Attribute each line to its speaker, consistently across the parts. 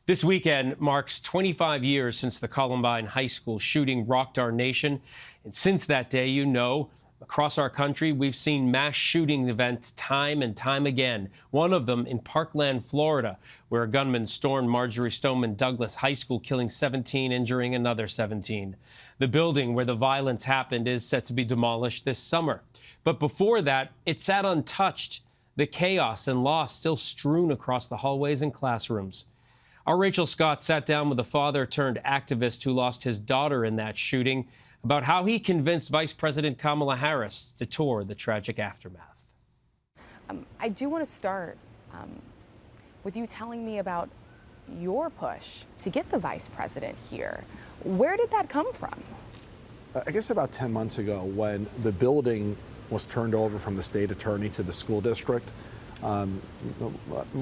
Speaker 1: This weekend marks 25 years since the Columbine High School shooting rocked our nation. And since that day, across our country, we've seen mass shooting events time and time again. One of them in Parkland, Florida, where a gunman stormed Marjory Stoneman Douglas High School, killing 17, injuring another 17. The building where the violence happened is set to be demolished this summer. But before that, it sat untouched. The chaos and loss still strewn across the hallways and classrooms. Our Rachel Scott sat down with a father-turned-activist who lost his daughter in that shooting about how he convinced Vice President Kamala Harris to tour the tragic aftermath.
Speaker 2: I do want to start with you telling me about your push to get the vice president here. Where did that come from?
Speaker 3: I guess about 10 months ago, when the building was turned over from the state attorney to the school district,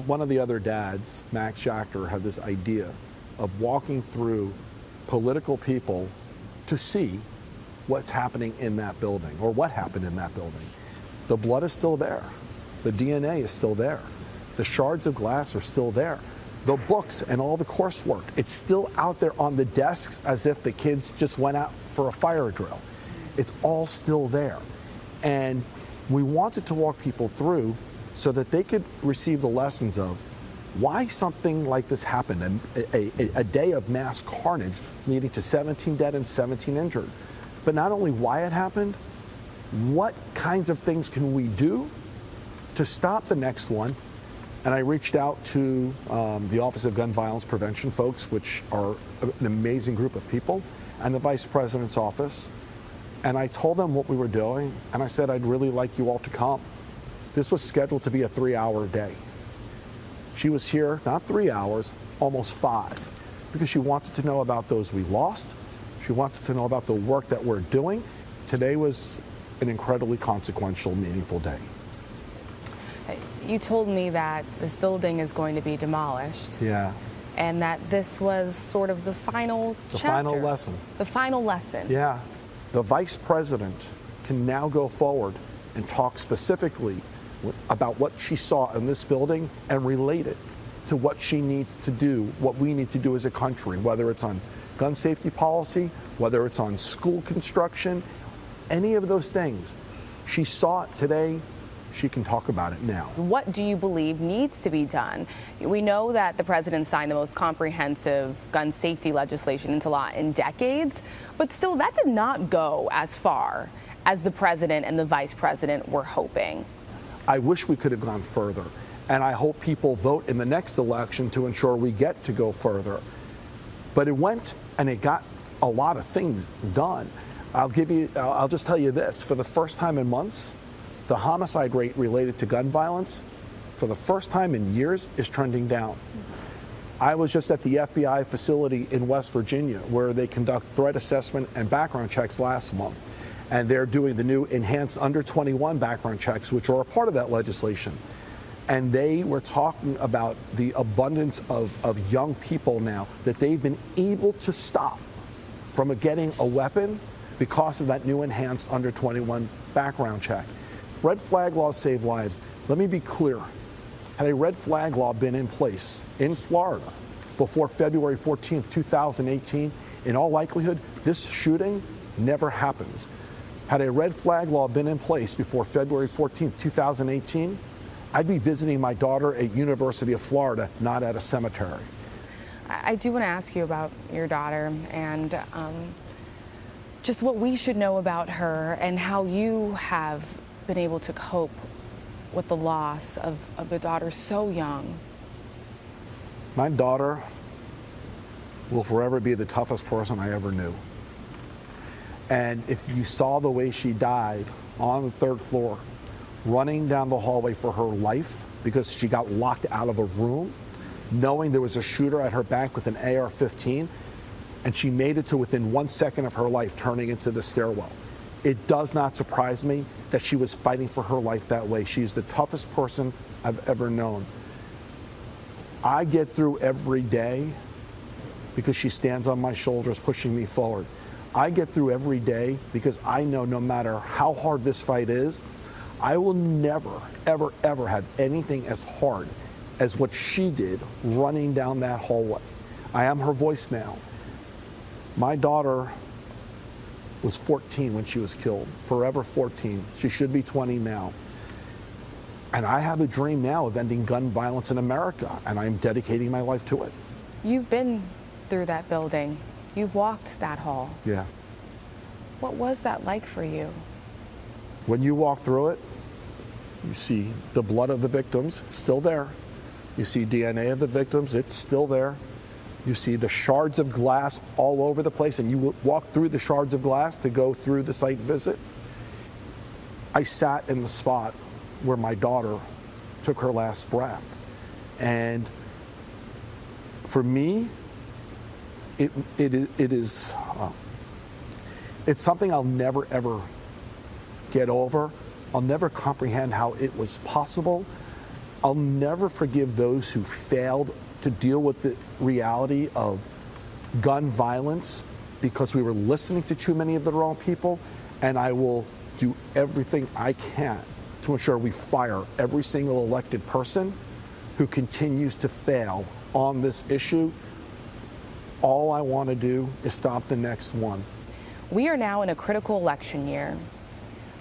Speaker 3: one of the other dads, Max Schachter, had this idea of walking through political people to see what's happening in that building, or what happened in that building. The blood is still there. The DNA is still there. The shards of glass are still there. The books and all the coursework, it's still out there on the desks as if the kids just went out for a fire drill. It's all still there. And we wanted to walk people through so that they could receive the lessons of why something like this happened, a day of mass carnage leading to 17 dead and 17 injured. But not only why it happened, what kinds of things can we do to stop the next one? And I reached out to the Office of Gun Violence Prevention folks, which are an amazing group of people, and the Vice President's office. And I told them what we were doing, and I said, I'd really like you all to come. This was scheduled to be a 3-hour day. She was here, not 3 hours, almost 5, because she wanted to know about those we lost. She wanted to know about the work that we're doing. Today was an incredibly consequential, meaningful day.
Speaker 2: You told me that this building is going to be demolished.
Speaker 3: Yeah.
Speaker 2: And that this was sort of the final chapter.
Speaker 3: The final lesson.
Speaker 2: The final lesson.
Speaker 3: Yeah. The vice president can now go forward and talk specifically about what she saw in this building and relate it to what she needs to do, what we need to do as a country, whether it's on gun safety policy, whether it's on school construction, any of those things. She saw it today. She can talk about it now.
Speaker 2: What do you believe needs to be done? We know that the president signed the most comprehensive gun safety legislation into law in decades, but still that did not go as far as the president and the vice president were hoping.
Speaker 3: I wish we could have gone further, and I hope people vote in the next election to ensure we get to go further. But it went and it got a lot of things done. I'll just tell you this, for the first time in months, the homicide rate related to gun violence, for the first time in years, is trending down. I was just at the FBI facility in West Virginia, where they conduct threat assessment and background checks last month. And they're doing the new enhanced under 21 background checks, which are a part of that legislation. And they were talking about the abundance of young people now that they've been able to stop from getting a weapon because of that new enhanced under 21 background check. Red flag laws save lives. Let me be clear. Had a red flag law been in place in Florida before February 14th, 2018, in all likelihood, this shooting never happens. Had a red flag law been in place before February 14th, 2018, I'd be visiting my daughter at University of Florida, not at a cemetery.
Speaker 2: I do want to ask you about your daughter and just what we should know about her and how you have been able to cope with the loss of a daughter so young.
Speaker 3: My daughter will forever be the toughest person I ever knew. And if you saw the way she died on the 3rd floor, running down the hallway for her life because she got locked out of a room, knowing there was a shooter at her back with an AR-15, and she made it to within 1 second of her life turning into the stairwell. It does not surprise me that she was fighting for her life that way. She's the toughest person I've ever known. I get through every day because she stands on my shoulders pushing me forward. I get through every day because I know no matter how hard this fight is, I will never, ever have anything as hard as what she did running down that hallway. I am her voice now. My daughter was 14 when she was killed, forever 14. She should be 20 now. And I have a dream now of ending gun violence in America, and I'm dedicating my life to it.
Speaker 2: You've been through that building. You've walked that hall.
Speaker 3: Yeah.
Speaker 2: What was that like for you?
Speaker 3: When you walk through it, you see the blood of the victims, it's still there. You see DNA of the victims, it's still there. You see the shards of glass all over the place, and you walk through the shards of glass to go through the site visit. I sat in the spot where my daughter took her last breath. And for me, it's something I'll never, ever get over. I'll never comprehend how it was possible. I'll never forgive those who failed to deal with the reality of gun violence because we were listening to too many of the wrong people. And I will do everything I can to ensure we fire every single elected person who continues to fail on this issue. All I want to do is stop the next one.
Speaker 2: We are now in a critical election year.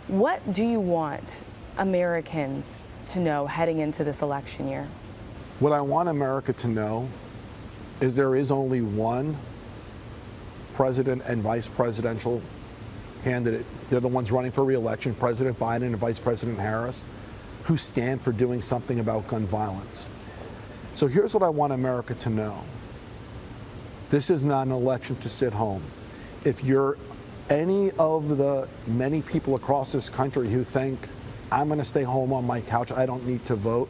Speaker 2: What do you want Americans to know heading into this election year?
Speaker 3: What I want America to know is there is only one president and vice presidential candidate. They're the ones running for re-election, President Biden and Vice President Harris, who stand for doing something about gun violence. So here's what I want America to know. This is not an election to sit home. If you're any of the many people across this country who think, I'm going to stay home on my couch, I don't need to vote,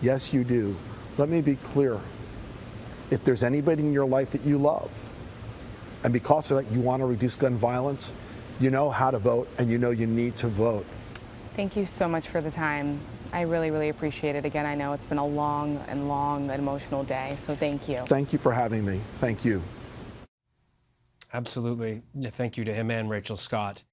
Speaker 3: yes, you do. Let me be clear. If there's anybody in your life that you love, and because of that you want to reduce gun violence, you know how to vote and you know you need to vote.
Speaker 2: Thank you so much for the time. I really, really appreciate it. Again, I know it's been a long and emotional day, so thank you.
Speaker 3: Thank you for having me. Thank you.
Speaker 1: Absolutely. Thank you to him and Rachel Scott.